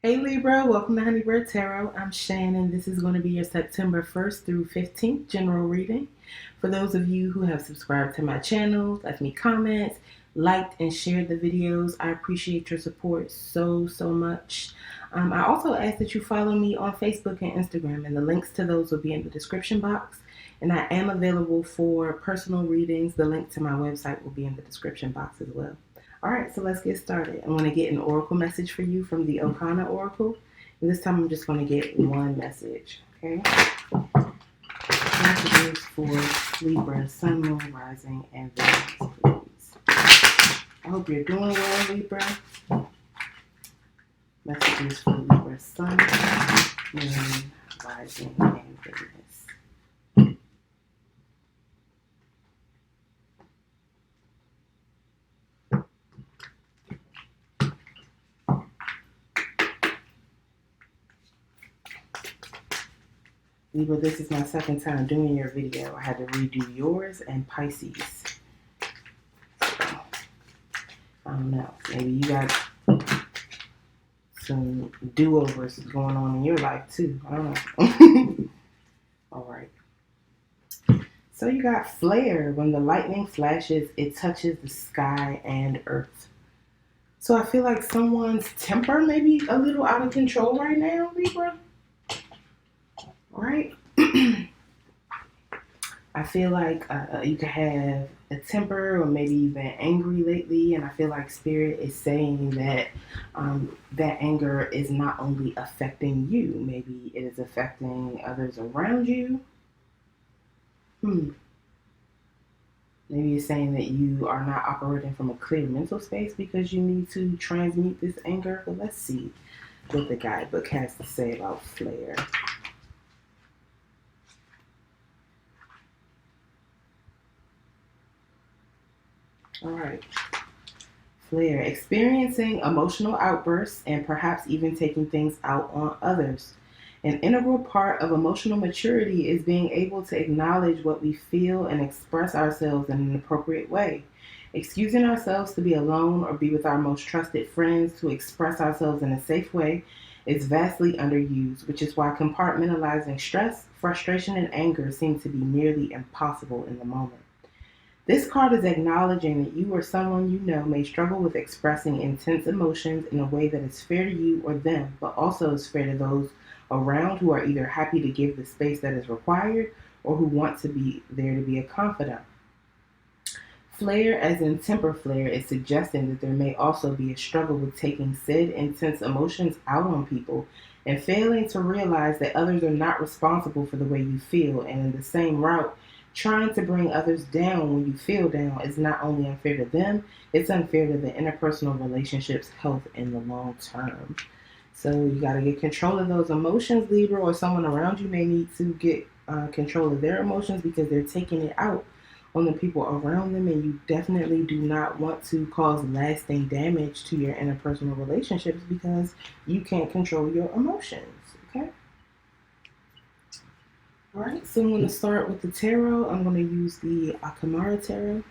Hey Libra, welcome to Honeybird Tarot. I'm Shannon. This is going to be your September 1st through 15th general reading. For those of you who have subscribed to my channel, left me comments, liked and shared the videos, I appreciate your support so much. I also ask that you follow me on Facebook and Instagram, and the links to those will be in the description box. And I am available for personal readings. The link to my website will be in the description box as well. All right, so let's get started. I'm going to get an oracle message for you from the OKANA Oracle. And this time I'm just going to get one message, okay? Messages for Libra, Sun, Moon, Rising, and Venus, please. I hope you're doing well, Libra. Messages for Libra, Sun, Moon, Rising, and Venus. Libra, this is my second time doing your video. I had to redo yours and Pisces. So, I don't know. Maybe you got some do-overs going on in your life too. I don't know. All right. So you got flare. When the lightning flashes, it touches the sky and earth. So I feel like someone's temper may be a little out of control right now, Libra. Right? I feel like you could have a temper or maybe you've been angry lately, and I feel like Spirit is saying that that anger is not only affecting you, maybe it is affecting others around you. Maybe it's saying that you are not operating from a clear mental space because you need to transmute this anger. But let's see what the guidebook has to say about flare. All right. Flare. Experiencing emotional outbursts and perhaps even taking things out on others. An integral part of emotional maturity is being able to acknowledge what we feel and express ourselves in an appropriate way. Excusing ourselves to be alone or be with our most trusted friends to express ourselves in a safe way is vastly underused, which is why compartmentalizing stress, frustration, and anger seem to be nearly impossible in the moment. This card is acknowledging that you or someone you know may struggle with expressing intense emotions in a way that is fair to you or them, but also is fair to those around who are either happy to give the space that is required or who want to be there to be a confidant. Flare, as in temper flare, is suggesting that there may also be a struggle with taking said intense emotions out on people and failing to realize that others are not responsible for the way you feel, and in the same route, trying to bring others down when you feel down is not only unfair to them, it's unfair to the interpersonal relationships' health in the long term. So you got to get control of those emotions, Libra, or someone around you may need to get control of their emotions because they're taking it out on the people around them, and you definitely do not want to cause lasting damage to your interpersonal relationships because you can't control your emotions, okay? All right, so I'm going to start with the tarot. I'm going to use the AKAMARA tarot.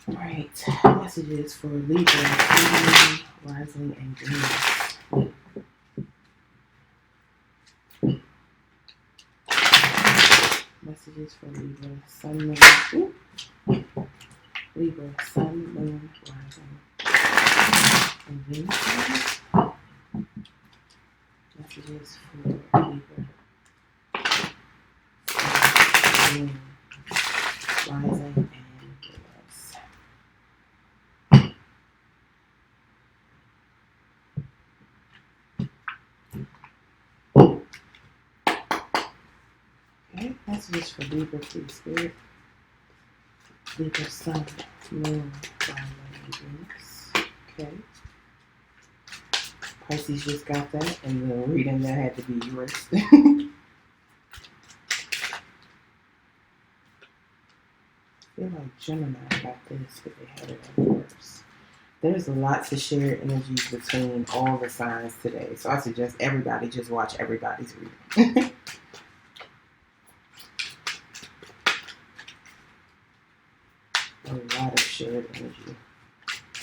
All right, messages for Libra, Rising, and Venus. Messages for Libra, Sun, Moon, Libra, Sun, Moon, Rising, and Venus. Messages for Libra, Sun, Moon, Rising, and Venus. Okay, messages for Libra, please, Spirit. Libra, Sun, Moon, Rising, and Venus. Okay. Pisces just got that, and the reading that had to be yours. I feel like Gemini got this, but they had it in reverse. There's lots of shared energies between all the signs today, so I suggest everybody just watch everybody's reading. A lot of shared energy.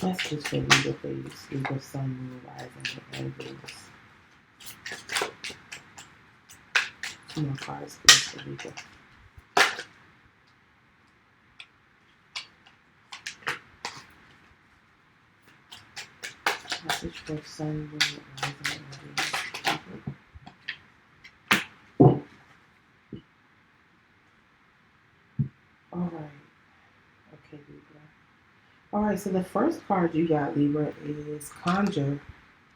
Messages for Libra, please. Libra, Sun, Moon, Rising, and Venus. Two more cards, please, for Libra. Message for Sun, Moon, Rising, and Venus. Alright. Okay, Libra. Alright, so the first card you got, Libra, is Conjure.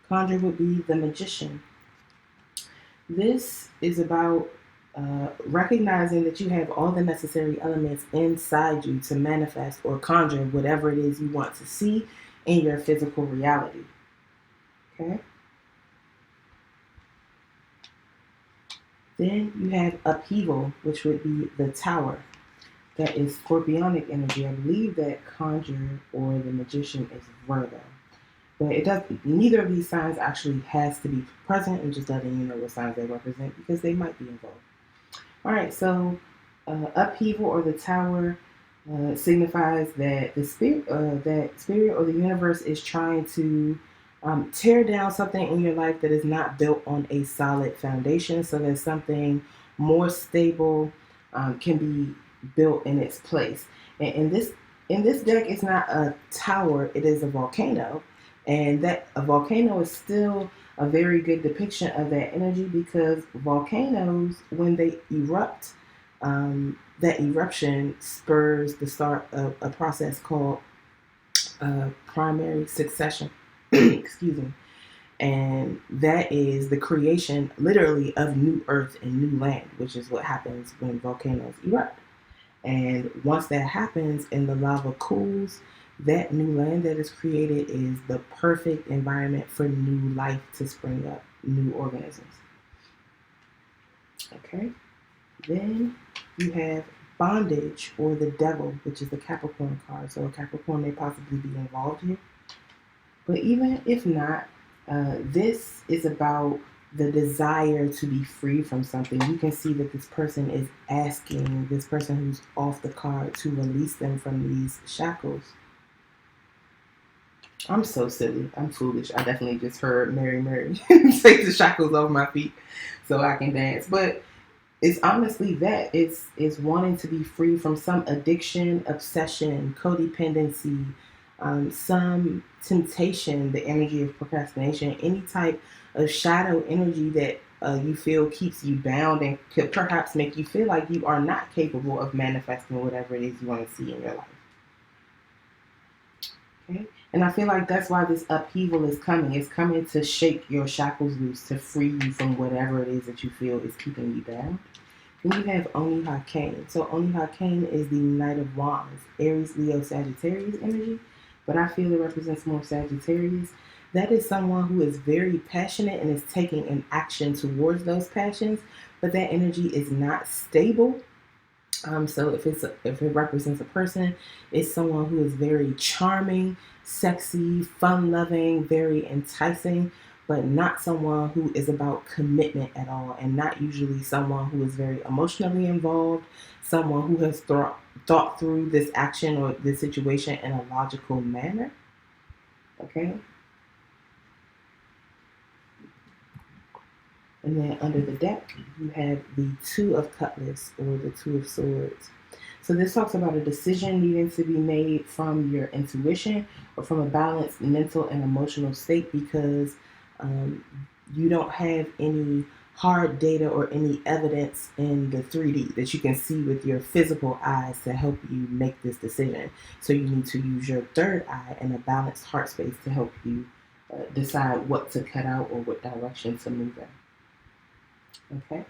Conjure would be the Magician. This is about recognizing that you have all the necessary elements inside you to manifest or conjure whatever it is you want to see in your physical reality. Okay? Then you have Upheaval, which would be the Tower. That is Scorpionic energy. I believe that Conjure or the Magician is Virgo. But it does. Neither of these signs actually has to be present. I'm just letting you know what signs they represent because they might be involved. All right, so Upheaval or the Tower signifies that the spirit or the universe is trying to tear down something in your life that is not built on a solid foundation, so that something more stable can be built in its place. And in this deck, it's not a tower; it is a volcano, and that a volcano is still a very good depiction of that energy because volcanoes, when they erupt, that eruption spurs the start of a process called primary succession. Excuse me. And that is the creation, literally, of new earth and new land, which is what happens when volcanoes erupt. And once that happens and the lava cools, that new land that is created is the perfect environment for new life to spring up, new organisms. Okay? Then you have Bondage or the Devil, which is the Capricorn card. So a Capricorn may possibly be involved here. But even if not, this is about the desire to be free from something. You can see that this person is asking this person who's off the card to release them from these shackles. I'm so silly. I'm foolish. I definitely just heard Mary Mary take the shackles off my feet so I can dance. But it's honestly that. It's wanting to be free from some addiction, obsession, codependency, some temptation, the energy of procrastination, any type of shadow energy that you feel keeps you bound and could perhaps make you feel like you are not capable of manifesting whatever it is you want to see in your life. Okay? And I feel like that's why this upheaval is coming. It's coming to shake your shackles loose, to free you from whatever it is that you feel is keeping you down. Then you have Oni Hakane. So Oni Hakane is the Knight of Wands, Aries, Leo, Sagittarius energy, but I feel it represents more Sagittarius. That is someone who is very passionate and is taking an action towards those passions, but that energy is not stable. So if it represents a person, it's someone who is very charming, sexy, fun-loving, very enticing, but not someone who is about commitment at all, and not usually someone who is very emotionally involved, someone who has thought through this action or this situation in a logical manner. Okay? And then under the deck, you have the Two of Cutlass or the Two of Swords. So this talks about a decision needing to be made from your intuition or from a balanced mental and emotional state because you don't have any hard data or any evidence in the 3D that you can see with your physical eyes to help you make this decision. So you need to use your third eye and a balanced heart space to help you decide what to cut out or what direction to move in. Okay,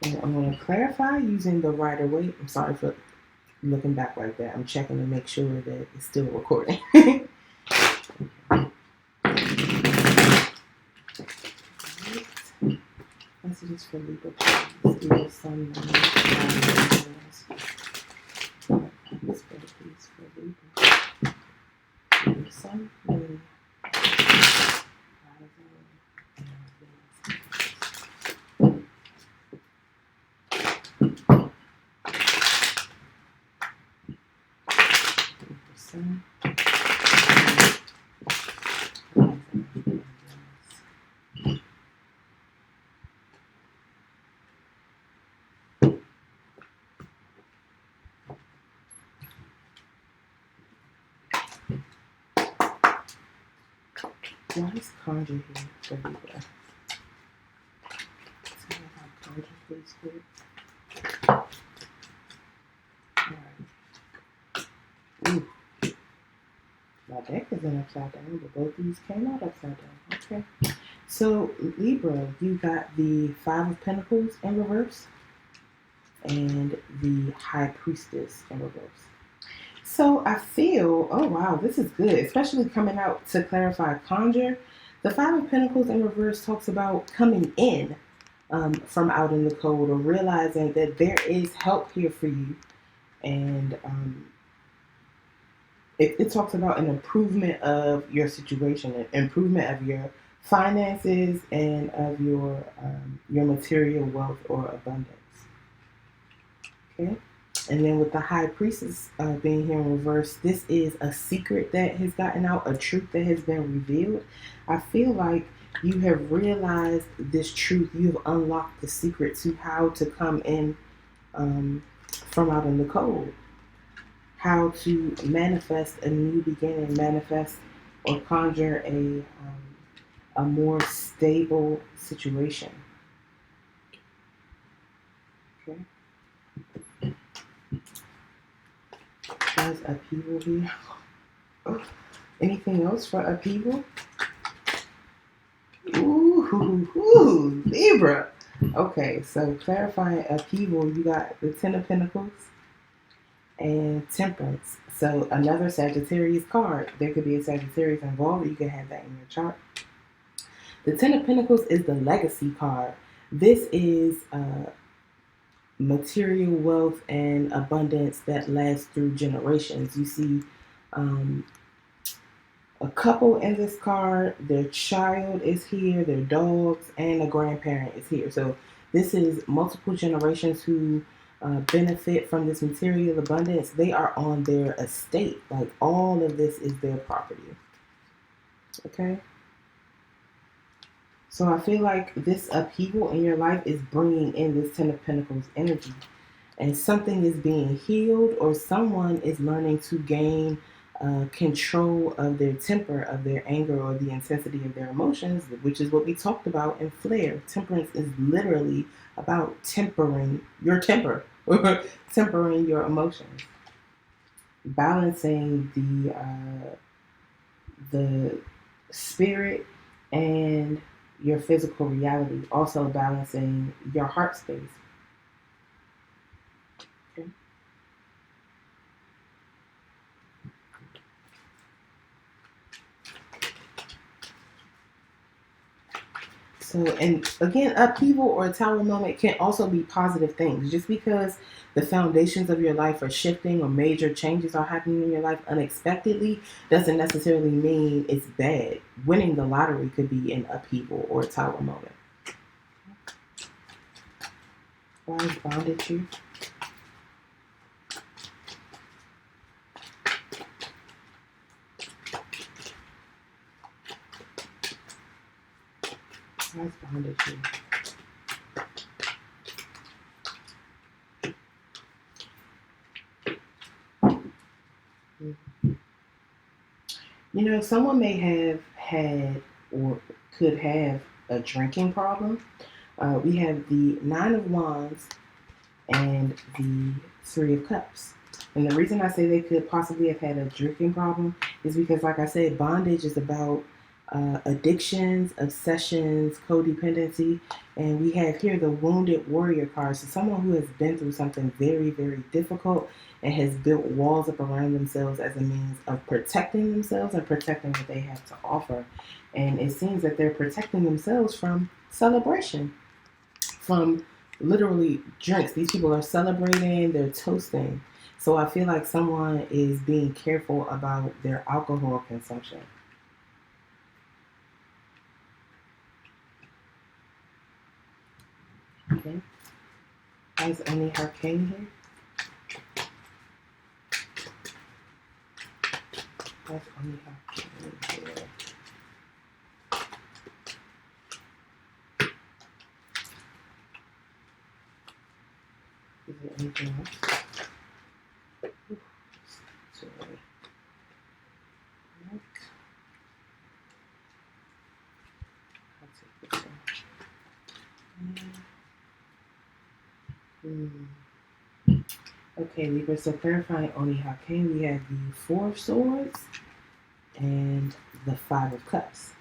and I'm going to clarify using the Rider-Waite. I'm sorry for looking back like that. I'm checking to make sure that it's still recording. Messages for Libra, please. Libra, Sun, Moon, please for Libra. Libra, Sun, Moon, Why is conjure here for Libra? Tell me how conjure feels good. Alright. Ooh. My deck isn't upside down, but both these came out upside down. Okay. So, Libra, you got the Five of Pentacles in reverse and the High Priestess in reverse. So, I feel, oh wow, this is good, especially coming out to clarify conjure. The Five of Pentacles in reverse talks about coming in from out in the cold, or realizing that there is help here for you. And it talks about an improvement of your situation, an improvement of your finances, and of your material wealth or abundance. Okay, and then with the High Priestess being here in reverse, this is a secret that has gotten out, a truth that has been revealed. I feel like you have realized this truth. You have unlocked the secret to how to come in from out in the cold. How to manifest a new beginning, manifest or conjure a more stable situation. Okay. There's upheaval here. Anything else for upheaval? Ooh, Libra. Okay, so clarifying upheaval, you got the Ten of Pentacles and Temperance. So another Sagittarius card. There could be a Sagittarius involved. You can have that in your chart. The Ten of Pentacles is the legacy card. This is material wealth and abundance that lasts through generations. You see a couple in this card. Their child is here, their dogs, and a grandparent is here. So this is multiple generations who benefit from this material abundance. They are on their estate. Like, all of this is their property. Okay? So I feel like this upheaval in your life is bringing in this Ten of Pentacles energy. And something is being healed, or someone is learning to gain control of their temper, of their anger, or the intensity of their emotions, which is what we talked about in Flare. Temperance is literally about tempering your temper, or tempering your emotions. Balancing the spirit and your physical reality, also balancing your heart space. Okay. So, and again, upheaval or a tower moment can also be positive things. Just because the foundations of your life are shifting or major changes are happening in your life unexpectedly doesn't necessarily mean it's bad. Winning the lottery could be an upheaval or a tower moment. Why is bondage here? Why is bondage here? You know, someone may have had or could have a drinking problem. We have the Nine of Wands and the Three of Cups. And the reason I say they could possibly have had a drinking problem is because, like I said, bondage is about addictions, obsessions, codependency. And we have here the Wounded Warrior card. So someone who has been through something very, very difficult and has built walls up around themselves as a means of protecting themselves and protecting what they have to offer. And it seems that they're protecting themselves from celebration, from literally drinks. These people are celebrating, they're toasting. So I feel like someone is being careful about their alcohol consumption. Okay. Why is only Arcane here? That's only Arcane here. Is there anything else? Sorry. take this one. Okay, Libra, so clarifying Onihake, we have the Four of Swords and the Five of Cups.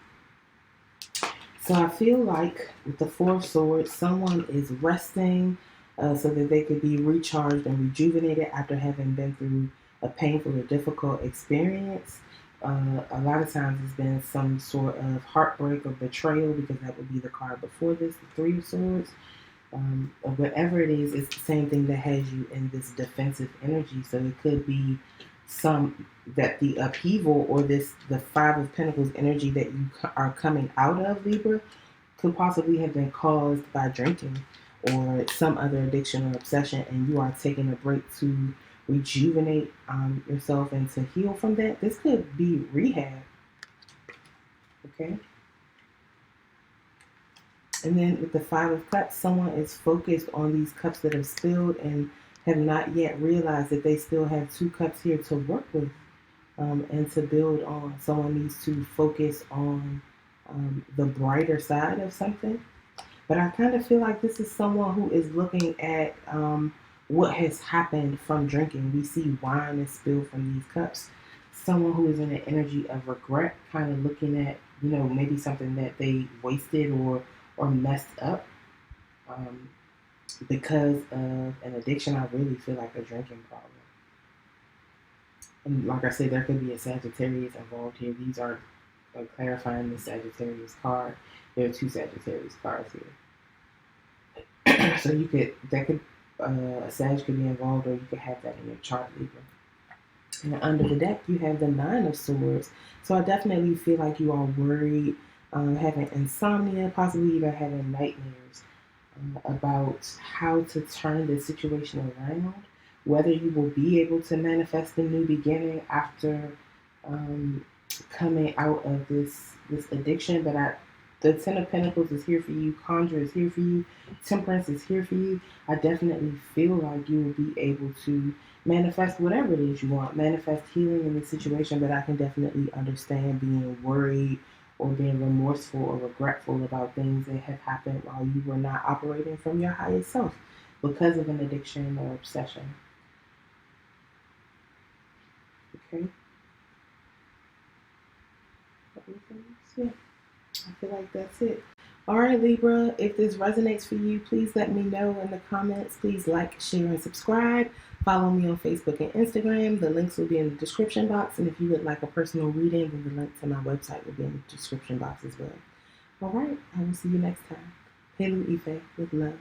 So I feel like with the Four of Swords, someone is resting so that they could be recharged and rejuvenated after having been through a painful or difficult experience. A lot of times it's been some sort of heartbreak or betrayal, because that would be the card before this, the Three of Swords. Whatever it is, it's the same thing that has you in this defensive energy. So it could be that the upheaval or the Five of Pentacles energy that you are coming out of, Libra, could possibly have been caused by drinking or some other addiction or obsession, and you are taking a break to rejuvenate yourself and to heal from that. This could be rehab. Okay. And then with the Five of Cups, someone is focused on these cups that have spilled and have not yet realized that they still have two cups here to work with and to build on. Someone needs to focus on the brighter side of something. But I kind of feel like this is someone who is looking at what has happened from drinking. We see wine is spilled from these cups. Someone who is in an energy of regret, kind of looking at, maybe something that they wasted or messed up because of an addiction. I really feel like a drinking problem. And like I said, there could be a Sagittarius involved here. These are clarifying the Sagittarius card. There are two Sagittarius cards here. So a Sag could be involved, or you could have that in your chart, Libra. And under the deck, you have the Nine of Swords. So I definitely feel like you are worried, having insomnia, possibly even having nightmares about how to turn this situation around, whether you will be able to manifest a new beginning after coming out of this addiction. But the Ten of Pentacles is here for you, Conjure is here for you, Temperance is here for you. I definitely feel like you will be able to manifest whatever it is you want, manifest healing in this situation. But I can definitely understand being worried or being remorseful or regretful about things that have happened while you were not operating from your highest self because of an addiction or obsession. Okay. Yeah, I feel like that's it. All right, Libra, if this resonates for you, please let me know in the comments. Please like, share, and subscribe. Follow me on Facebook and Instagram. The links will be in the description box. And if you would like a personal reading, then the link to my website will be in the description box as well. All right, I will see you next time. Lolu Ife with love.